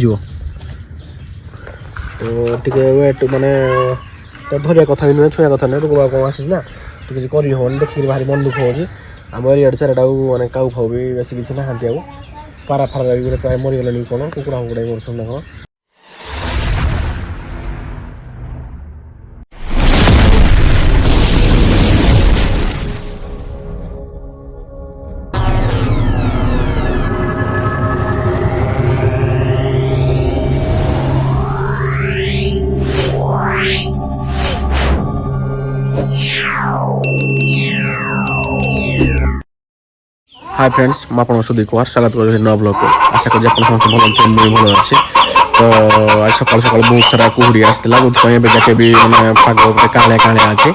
ଯିବ ତ ଟିକେ ୱେଟ୍ ମାନେ ତ ଧରିବା କଥା ବି ନୁହେଁ ଛୁଇଁବା କଥା ନୁହେଁ ରୋଗ କ'ଣ ଆସିଛି ନା ତ କିଛି କରି ହେବନି ଦେଖିକି ଭାରି ମନ ଦୁଃଖ ହେଉଛି ଆମ ଏରିଆଡ଼େ ଚାରିଟାକୁ ମାନେ କାଉ ଫାଉ ବି ବେଶୀ କିଛି ନାହାନ୍ତି ଆଉ ପାରା ଫାରା ବି ଗୋଟେ ପ୍ରାୟ ମରିଗଲେଣି କ'ଣ କୁକୁଡ଼ା ଫୁକୁଡ଼ା କରୁଛନ୍ତି ନା କ'ଣ। हाय फ्रेंड्स मैं आपको सुदीप कुमार स्वागत कर नया ब्लॉग को आशा कर समस्त भल मुझे भल अच्छे तो आज सकाल सकाल बहुत सारा कुहुड़ी आसाला जो जाके भी मैंने पाग कालिया कालिया अच्छे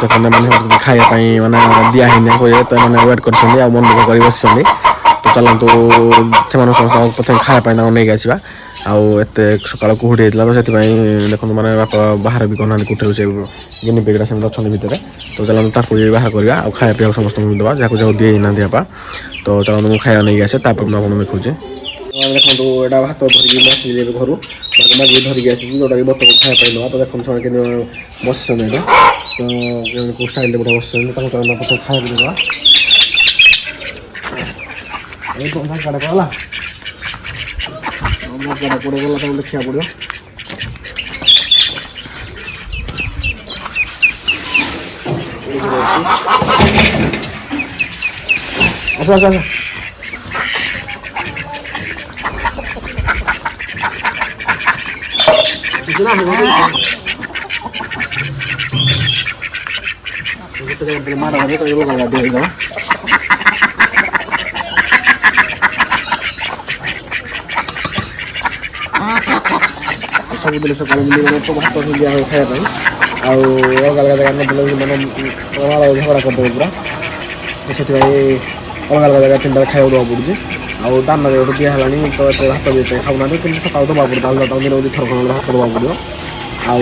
आखने मैंने खायापी मैंने दिखाही तो मैंने वेट कर मन दुख कर बस तो चलतु से समस्त प्रथम खायापी नहीं आसवा आत सकाल कुहुड़ी होता तो से देखो मैंने बापा बाहर भी करना कुठे से गिनी पिगड़ा से अच्छा भितर तो चलते भी बाहर करवा और खाया पीवा समस्त देवा जहाँ जहाँ दिए ना दिपा तो चलते मुझे खाया नहीं आसे तापर मुझे देखुचे देखो यहाँ भात धरिकी आसी घर मागे धरिकी आसी जोटा कि बतक खायापी ना तो देखो से बस तो स्टाइल गोटे बस प्रथम खाया देवा पड़े गला तो देखा पड़ो अच्छा अच्छा अच्छा मारा तो सब दिन सकाल तो भात दिया खायापी अलग अलग जगह मैंने झगड़ा करदे पूरा तो से अलग अलग जगह तीन खाया देवा पड़े आउ दाना जो दिहला तो भात भी खाऊना कि सकाल दवा पड़ता अलग दिन थर खंड भात देवा पड़ो आनी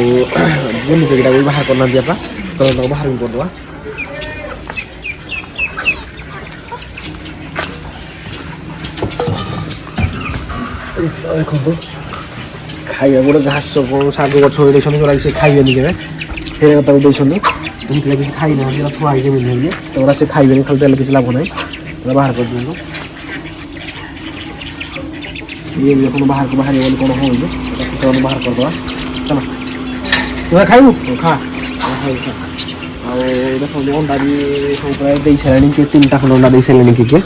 पेटा भी बाहर करना दिया तो बाहर भी करदे देखो खाइबा गोटे घास कौन शाग गछ जोड़ा से खाइबे के देखते किसी खाई ना थुआई मिले तो से खाइबे खाली तेल किसी लाभ ना बाहर कर दिखाँ ये देखो बाहर को बाहर कौन हो बाहर करदे चलो तुम्हें खाइबू खा देखो अंडा भी सब प्राय दे सारे किए 3टा खंड अंडा दे सारे किए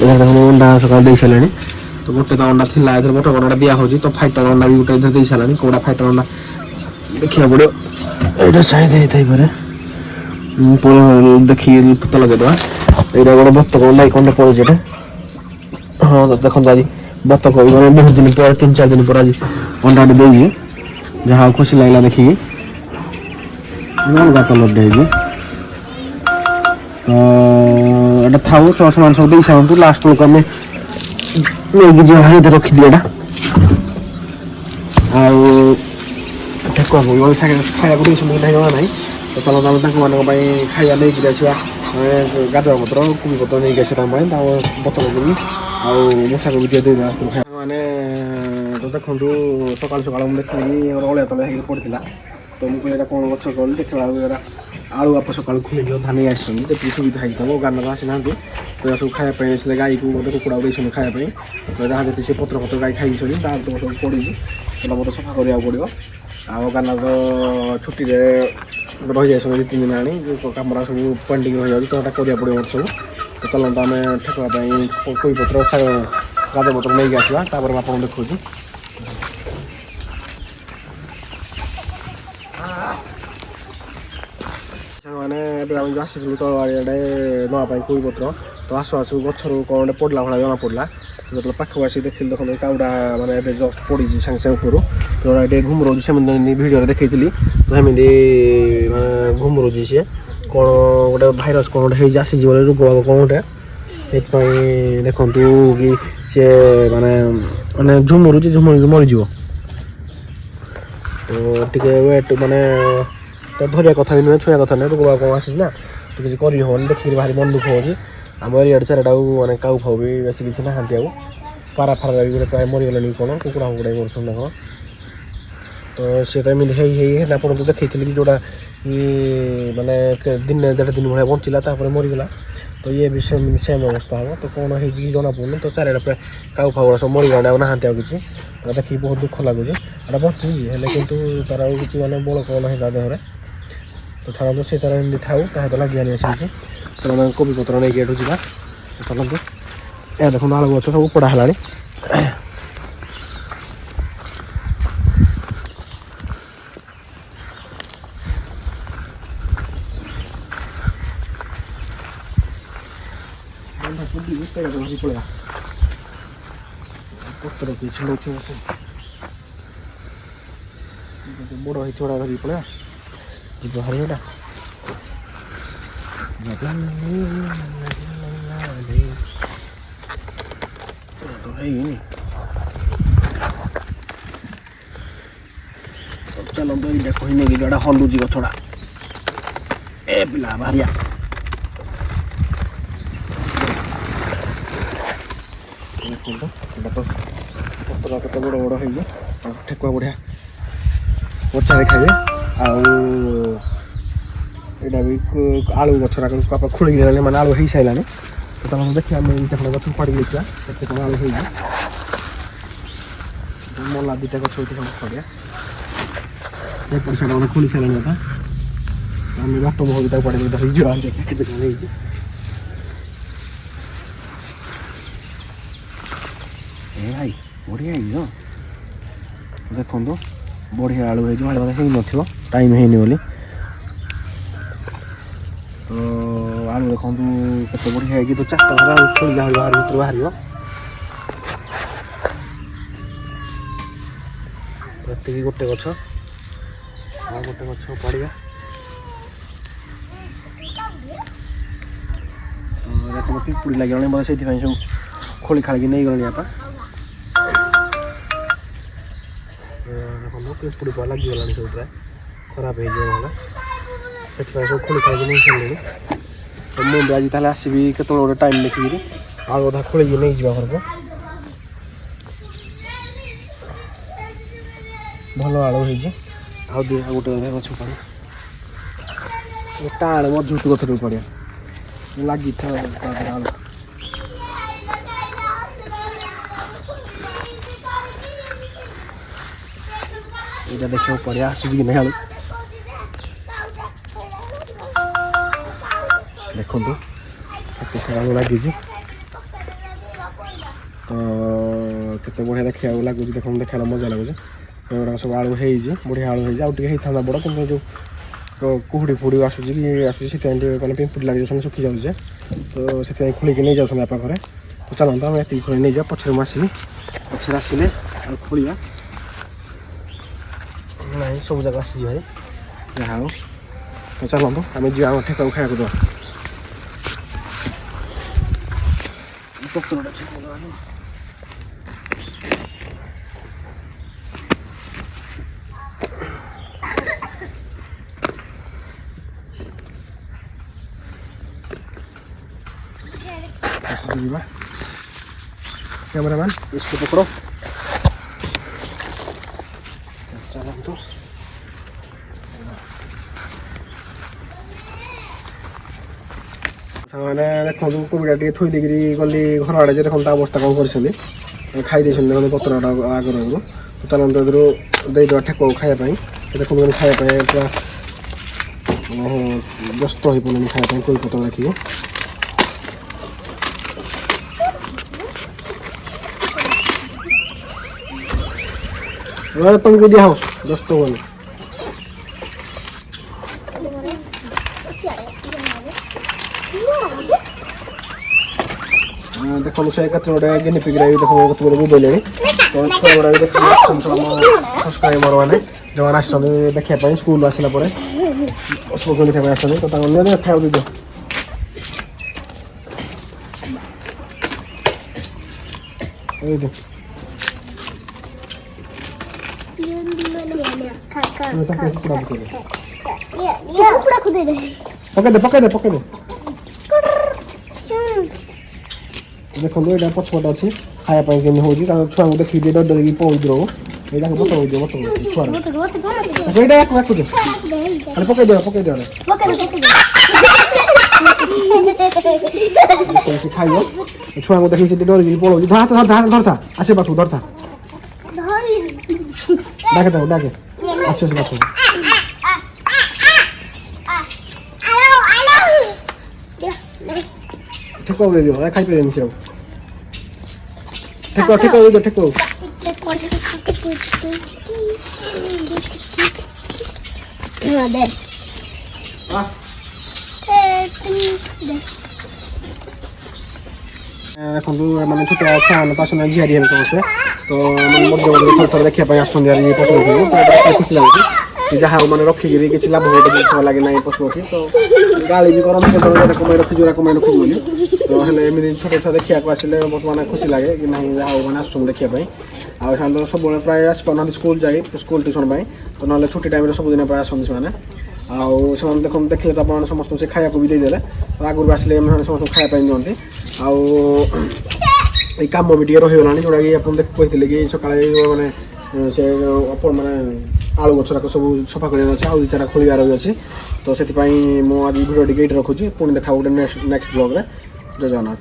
देखो अंडा सकाल दे सारे तो गोटे तो अंडा थी बट अंडा दिया हो तो फाइटर अंडा भी गोटे दे सारा कौड़ा फाइटर अंडा देखा पड़ो यहाँ चाहिए थी देखिए पता लगेदेवा यहाँ गोटे बतक अंडा कंडे पड़े हाँ देखो आज बतक मैंने बहुत दिन पर 3-4 दिन पर आज अंडा दे जहाँ खुशी लगला देखिए अलग कलर दे तो था तो सब दे सारू लास्ट लोग आम नहीं रखी दिएटा ठेकुआ को खाया को जना ना तो चलो आम खाया नहीं आसवा गाधुआ पत्र कोबी पत्र नहीं आस बतल को भी मशा को भी दिए मैंने तो देखो सकाल सकाल मुझे देखी अलिया तलिया पड़ा तो मुझे कौन गच कल देखा आलू आप सकाल खुले धान आसती सुविधा हो गान आसी ना तो सब खायापी गाई को गोटे कुकुड़ा देते खायापी तो जहाँ जी से पत्र पत्र गाई खाई सब पड़ी तो मत सफा करा पड़ो आ गाना तो छुट्टी रही जाए 2-3 दिन आनी कम सब पेंडिंग रही जाए तो करा पड़ो मत सब तो चलते आम ठेकुआ कोई पत्र गाद पत्र नहीं आसवा तापर आप देखो मैंने आम जो आसलु तल आड़े नापी कोई पत्र तो आसु आसु गचर कौन पड़ा भाई जना पड़ा जो पाखक आस देखिए देखो काउटा मैंने जस्ट पड़ी सागे सागे ऊपर तो ये घुमरोज से भिडियो देखी तो सेमती मैं घुमरोज सी कौन गोटे भाइरस कौन गोटे आसी रोग बाग कौन गोटे ये देखु कि सी मैंने मैंने झुमुरुची झुमुर मरीज तो टे वेट मैंने तो धरिया कथा भी नुहे छुआ कथा ना रोग बाग कौन आसी ना तो किसी कर देखिए भारी मन दुख हो आम एरिया चारिटा मैंने काउ फाउ भी बेस किसी ना ପାରା ଫାରା ଗୋଟେ ପ୍ରାୟ ମରିଗଲାଣି କ'ଣ କୁକୁଡ଼ା ଫୁକୁଡ଼ା କରୁଛନ୍ତି ନା କ'ଣ ତ ସେ ତ ଏମିତି ହେଇ ହେଲା ପର୍ଯ୍ୟନ୍ତ ଦେଖେଇଥିଲି କି ଯେଉଁଟା ମାନେ ଦିନେ ଦେଢ଼ ଦିନ ଭଳିଆ ବଞ୍ଚିଲା ତାପରେ ମରିଗଲା ତ ଇଏ ବି ସେମିତି ସେମ୍ ଅବସ୍ଥା ହେବ ତ କ'ଣ ହେଇଛି କି ଜଣାପଡ଼ୁନି ତ ଚାରିଆଡ଼େ ପ୍ରାୟ କାଉ ଫାଉଗୁଡ଼ା ସବୁ ମରିଗଲାଣି ଆଉ ନାହାନ୍ତି ଆଉ କିଛି ଦେଖିକି ବହୁତ ଦୁଃଖ ଲାଗୁଛି ଏଇଟା ବଞ୍ଚିଛି ହେଲେ କିନ୍ତୁ ତାର ଆଉ କିଛି ମାନେ ବଳ କ'ଣ ନାହିଁ ତା ଦେହରେ ତ ଛାଡ଼ନ୍ତୁ ସେ ତାର ଏମିତି ଥାଉ ତା ସହିତ ଲାଗି ଆଣି ଆସିଛି ତ ଆମେ କୋବି ପତ୍ର ନେଇକି ଏଠୁ ଯିବା ଚାଲନ୍ତୁ ଏହା ଦେଖନ୍ତୁ ଆଳୁ ଗଛ ସବୁ ପୋଡ଼ା ହେଲାଣି ପଳେଇବା ପତ୍ର କିଛି ନଉଥିବ ସେ ବଡ଼ ହେଇଛି ଗୁଡ଼ା ଧରିକି ପଳେଇବା ଯିବ ହାରି ଏଇଟା ହେଇନି ଚାଲନ୍ତୁ ଏଇଟା କହି ନେଇକି ଏଇଟା ହଲୁଛି ଗଛଟା ଏ ପିଲା ବାହାରିଆ ଦେଖନ୍ତୁ ଏଇଟା ତ ପତ୍ର କେତେ ବଡ଼ ବଡ଼ ହେଇଛି ଠେକୁଆ ବଢ଼ିଆ ପଚାରେ ଖାଇବେ ଆଉ ଏଇଟା ବି ଆଳୁ ଗଛଟା ଖୋଳିକି ନେଲାଣି ମାନେ ଆଳୁ ହେଇସାରିଲାଣି ତ ତାଙ୍କୁ ଦେଖିବା ଆମେ ଏଇଟା ଖଣ୍ଡେ ଗଛ ପାଡ଼ି ଦେଖିବା କେତେ କ'ଣ ଆଳୁ ହେଇଛି ମଲା ଦୁଇଟା ଗଛ ହେଇଛି ଖଣ୍ଡେ ପଡ଼ିଆ ଏପଟ ସାଇଡ଼ ମାନେ ଖୋଳି ସାରିଲାଣି କଥା ଆମେ ବାଟ ମୁହଁକୁ ତାକୁ ପାଡ଼ି ଦେଇକି ହେଇଯିବ କେତେ କ'ଣ ହେଇଛି ଏ ଭାଇ ବଢ଼ିଆ ହେଇଛି ଦେଖନ୍ତୁ ବଢ଼ିଆ ଆଳୁ ହେଇଛି ଆଳୁ ହେଇନଥିବ ଟାଇମ୍ ହେଇନି ବୋଲି ତ ଆଳୁ ଦେଖନ୍ତୁ କେତେ ବଢ଼ିଆ ହେଇଛି ତ 4ଟା ଘର ଆଳୁ ଖୋଳିଲା ଭଳି ବାହାରି ଭିତରୁ ବାହାରିବ ଏତିକି ଗୋଟେ ଗଛ ଆଉ ଗୋଟେ ଗଛ ପଡ଼ିବା ଦେଖନ୍ତୁ ପିମ୍ପୁଡ଼ି ଲାଗିଗଲାଣି ବୋଧେ ସେଇଥିପାଇଁ ସବୁ ଖୋଳି ଖାଳିକି ନେଇଗଲାଣି ବାପା ଦେଖନ୍ତୁ ପିମ୍ପୁଡ଼ି ପୁରା ଲାଗିଗଲାଣି ସବୁ ପ୍ରାୟ ଖରାପ ହେଇଯିବ ନହେଲେ ସେଥିପାଇଁ ସବୁ ଖୋଳି ଖାଳିକି ନେଇ ସାରିଲେଣି ତ ମୁଁ ବି ଆଜି ତାହେଲେ ଆସିବି କେତେବେଳେ ଗୋଟେ ଟାଇମ୍ ଦେଖିକିରି ଆଳୁ ଅଧା ଖୋଳିକି ନେଇଯିବା ଘରକୁ ଭଲ ଆଳୁ ହେଇଛି ଆଉ ଗୋଟେ ଅଧା ଗଛ ପାଣି ଟାଣ ମଜବୁତ ଗଛରୁ ପଡ଼ିଆ ଲାଗିଥାଏ ଆଳୁ ଏଇଟା ଦେଖିବାକୁ ପଡ଼ିଆ ଆସୁଛି କି ନାହିଁ ଆଳୁ ଦେଖନ୍ତୁ କେତେ ସାରା ଆଳୁ ଲାଗିଛି ତ କେତେ ବଢ଼ିଆ ଦେଖିବାକୁ ଲାଗୁଛି ଦେଖନ୍ତୁ ଦେଖିବାକୁ ମଜା ଲାଗୁଛି ଏଗୁଡ଼ାକ ସବୁ ଆଳୁ ହେଇଛି ବଢ଼ିଆ ଆଳୁ ହେଇଛି ଆଉ ଟିକେ ହେଇଥାନ୍ତା ବଡ଼ କିନ୍ତୁ ଯେଉଁ କୁହୁଡ଼ି ଫୁହୁଡ଼ି ଆସୁଛି ସେଥିପାଇଁ ଟିକେ ମାନେ ପିମ୍ପୁଡ଼ି ଲାଗିଯାଉଛନ୍ତି ଶୁଖି ଯାଉଛି ତ ସେଥିପାଇଁ ଖୋଳିକି ନେଇଯାଉଛନ୍ତି ବାପା ଘରେ ତ ଚାଲନ୍ତୁ ଆମେ ଏତିକି ଖୋଳି ନେଇଯିବା ପଛରେ ମୁଁ ଆସିବି ପଛରେ ଆସିଲେ ଆଉ ଖୋଳିବା ନାହିଁ ସବୁ ଜାଗା ଆସିଛି ଭାଇ ଯାହା ହଉ ତ ଚାଲନ୍ତୁ ଆମେ ଯିବା ଆମ ଠେକାକୁ ଖାଇବାକୁ ଦେବା कैमरामैन इसको पकड़ो चलନ୍ତୁ सामने देखନ୍ତୁ କୋବିଟା ଟିକେ ଥୋଇ ଦେଇକିରି ଗଲି ଘର ଆଡ଼େ ଯେ ଦେଖନ୍ତୁ ଅବସ୍ଥା କ'ଣ କରିଛନ୍ତି ଖାଇ ଦେଇଛନ୍ତି ଦେଖନ୍ତୁ ପତ୍ରଟା ଆଗରୁ ତ ଚାଲନ୍ତୁ ଏଥିରୁ ଦେଇଦେବା ଠେକୁଆକୁ ଖାଇବା ପାଇଁ ଦେଖନ୍ତୁ ଖାଇବା ପାଇଁ ପୁରା ବ୍ୟସ୍ତ ହୋଇପଡ଼ିଲେଣି ଖାଇବା ପାଇଁ କୋବି ପତ୍ର ଦେଖିକି तुमको दिया हो दोस्तों को देखो से कत गोटे गिनी पिगरा भी देखो कत गुड़े बोले तो छुआ गुड़ा भी देखो सब्सक्राइबर मैंने जो आसते देखा स्कूल आसला स्कूल देखा आसते तो खाया दीद पकड़ दे देखो ये पछपट अच्छी ଖାଇବା ପାଇଁ କେମିତି ହେଉଛି ତାଙ୍କ ଛୁଆଙ୍କୁ ଦେଖିକି ଟିକେ ଡର ଡରିକି ପଳଉଛି ରହୁ ଏଇ ତାକୁ ବତ ହଉଛି ଛୁଆ ଏଇଟା ଆକୁ ଦିଅ ଖାଲି ପକେଇ ଦିଅ ସେ ଖାଇବ ଛୁଆଙ୍କୁ ଦେଖିକି ସେ ଟିକେ ଡରିକି ପଳଉଛି ଧରଥା ଆସିବ ପାଖକୁ ଧରଥା ଡାକେ ତାକୁ ଡାକେ ଆସିବ ସେ ପାଖକୁ ଠେକୁଆ ଦେଇଦିଅ ଖାଇପାରିବେନି ସେ ଆଉ ଠେକୁଆ ଦେଇଦିଅ ଠେକୁଆ ଦେଖନ୍ତୁ ମାନେ ଛୋଟ ଛୁଆମାନେ ପାସନା ଝିଆରି ହେବେ ସମସ୍ତେ ତ ମାନେ ମଧ୍ୟ ଥରେ ଦେଖିବା ପାଇଁ ଆସୁଛନ୍ତି ଆଜି ପଶୁ ପକ୍ଷୀକୁ ତ ଖୁସି ଲାଗୁଛି ଯାହା ହଉ ମାନେ ରଖିକିରି କିଛି ଲାଭ ଗୋଟେ ଜିନିଷ ଲାଗେ ନାହିଁ ପଶୁ ପକ୍ଷୀ ତ ଗାଳି ବି କରନ୍ତି କେତେବେଳେ କମାଇ ରଖିଛୁ ବୋଲି ତ ହେଲେ ଏମିତି ଛୋଟ ଛୁଆ ଦେଖିବାକୁ ଆସିଲେ ବହୁତ ମାନେ ଖୁସି ଲାଗେ କି ନାହିଁ ଯାହା ହଉ ମାନେ ଆସୁଛନ୍ତି ଦେଖିବା ପାଇଁ ଆଉ ସେମାନେ ତ ସବୁବେଳେ ପ୍ରାୟ ଆସିପାରୁନାହାନ୍ତି ସ୍କୁଲ ଟ୍ୟୁସନ୍ ପାଇଁ ତ ନହେଲେ ଛୁଟି ଟାଇମ୍ରେ ସବୁଦିନ ପ୍ରାୟ ଆସନ୍ତି ସେମାନେ ଆଉ ସେମାନେ ଦେଖନ୍ତୁ ଦେଖିଲେ ତ ଆପଣମାନେ ସମସ୍ତଙ୍କୁ ସେ ଖାଇବାକୁ ବି ଦେଇଦେଲେ ତ ଆଗରୁ ଆସିଲେ ସେମାନେ ସମସ୍ତଙ୍କୁ ଖାଇବା ପାଇଁ ଦିଅନ୍ତି ଆଉ ଏଇ କାମ ବି ଟିକେ ରହିଗଲାଣି ଯେଉଁଟାକି ଆପଣ କହିଥିଲେ କି ସକାଳେ ମାନେ ସେ ମାନେ ଆଳୁ ଗଛରାକ ସବୁ ସଫା କରିବାର ଅଛି ଆଉ ଚାରା ଖୋଲିବାର ବି ଅଛି ତ ସେଥିପାଇଁ ମୁଁ ଆଜି ଭିଡ଼ିଓ ଟିକେ ଏଇଠି ରଖୁଛି ପୁଣି ଦେଖା ଗୋଟେ ନେକ୍ସଟ ବ୍ଲଗ୍ରେ ଜୟ ଜଗନ୍ନାଥ।